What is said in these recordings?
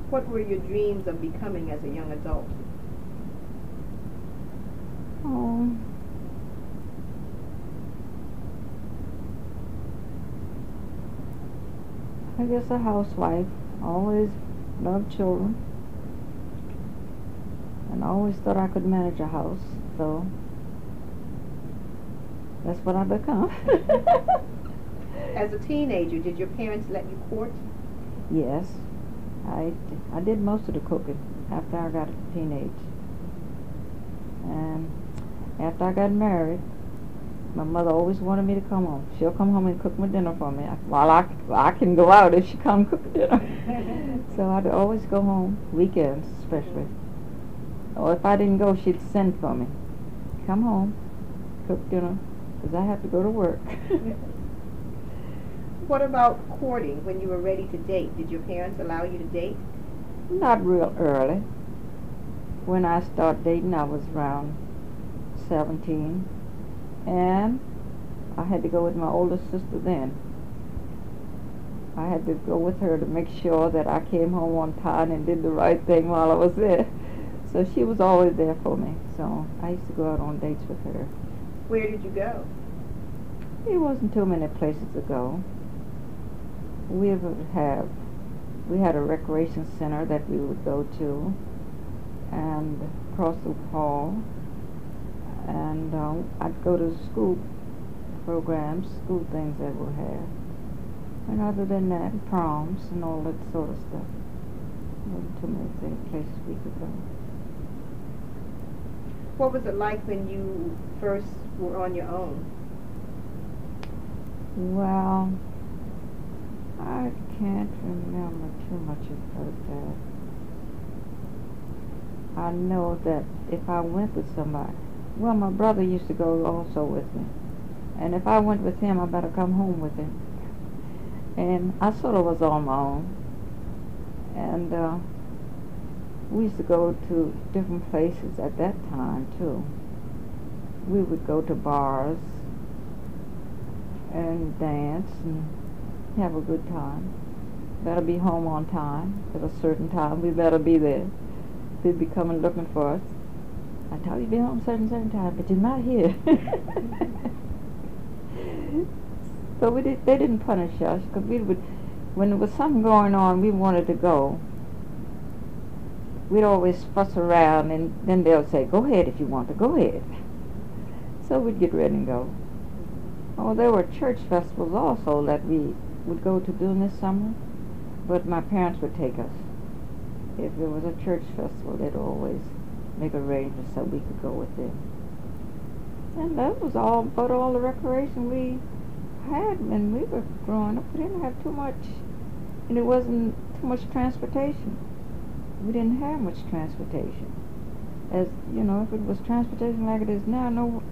What were your dreams of becoming as a young adult? Oh, I guess a housewife. Always loved children. And I always thought I could manage a house, so that's what I become. As a teenager, did your parents let you court? Yes, I did most of the cooking after I got a teenage. And after I got married, my mother always wanted me to come home. She'll come home and cook my dinner for me. While I can go out if she come cook dinner. So I'd always go home, weekends especially. Or if I didn't go, she'd send for me. Come home, cook dinner, because I have to go to work. What about courting when you were ready to date? Did your parents allow you to date? Not real early. When I started dating, I was around 17. And I had to go with my older sister then. I had to go with her to make sure that I came home on time and did the right thing while I was there. So she was always there for me. So I used to go out on dates with her. Where did you go? It wasn't too many places to go. We had a recreation center that we would go to, and across the hall. And I'd go to school programs, school things that we'll have. And other than that, proms and all that sort of stuff. There wasn't too many places we could go. What was it like when you first were on your own? Well, I can't remember too much about that. I know that if I went with somebody, well, my brother used to go also with me. And if I went with him, I better come home with him. And I sort of was on my own. And we used to go to different places at that time, too. We would go to bars and dance and have a good time. Better be home on time. At a certain time, we better be there. They'd be coming looking for us. I told you to be home certain time, but you're not here. So they didn't punish us, because when there was something going on, we wanted to go. We'd always fuss around, and then they'll say, go ahead if you want to, go ahead. So we'd get ready and go. Oh, there were church festivals also that we would go to during this summer, but my parents would take us. If there was a church festival, they'd always make arrangements so we could go with them. And that was about all the recreation we had when we were growing up. We didn't have too much, and it wasn't too much transportation. We didn't have much transportation. As you know, if it was transportation like it is now, no,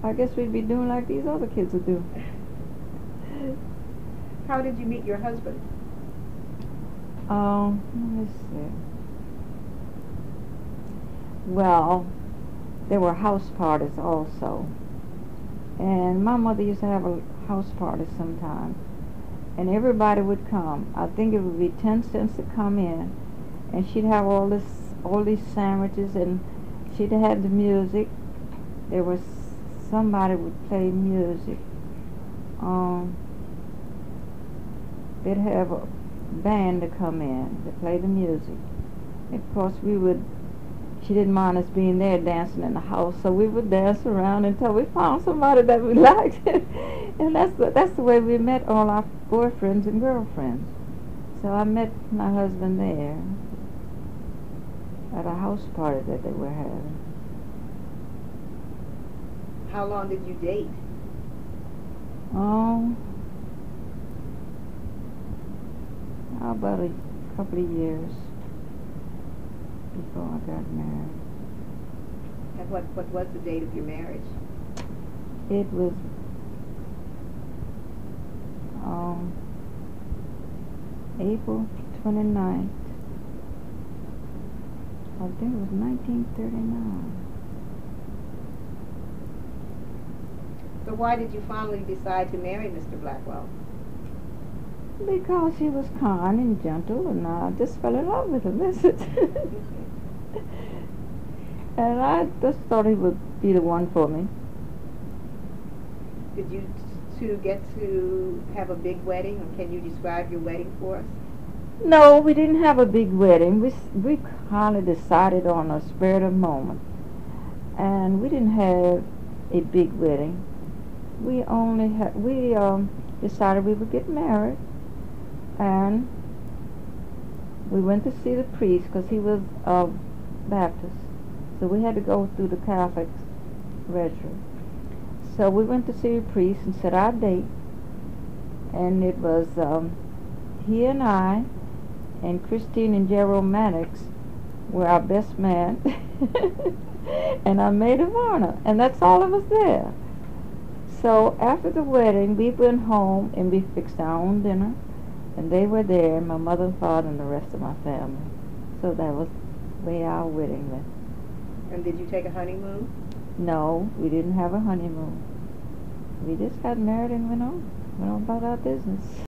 I guess we'd be doing like these other kids would do. How did you meet your husband? Let me see. Well, there were house parties also. And my mother used to have a house party sometimes. And everybody would come. I think it would be 10 cents to come in. And she'd have all these sandwiches, and she'd have the music. There was somebody would play music. They'd have a band to come in to play the music. And of course she didn't mind us being there dancing in the house, so we would dance around until we found somebody that we liked. And that's the way we met all our boyfriends and girlfriends. So I met my husband there at a house party that they were having. How long did you date? About a couple of years before I got married. And what was the date of your marriage? It was April 29th. I think it was 1939. So why did you finally decide to marry Mr. Blackwell? Because he was kind and gentle, and I just fell in love with him. That's it. And I just thought he would be the one for me. Did you two get to have a big wedding, or can you describe your wedding for us? No, we didn't have a big wedding. We kind of decided on a spur of the moment, and we didn't have a big wedding. We only decided we would get married, and we went to see the priest because he was Baptist, so we had to go through the Catholic registry. So we went to see the priest and set our date, and it was he and I and Christine and Gerald Mannix were our best man and our maid of honor, and that's all that was there. So after the wedding, we went home and we fixed our own dinner, and they were there, my mother and father and the rest of my family. So that was the way our wedding went. And did you take a honeymoon? No, we didn't have a honeymoon. We just got married and went on about our business.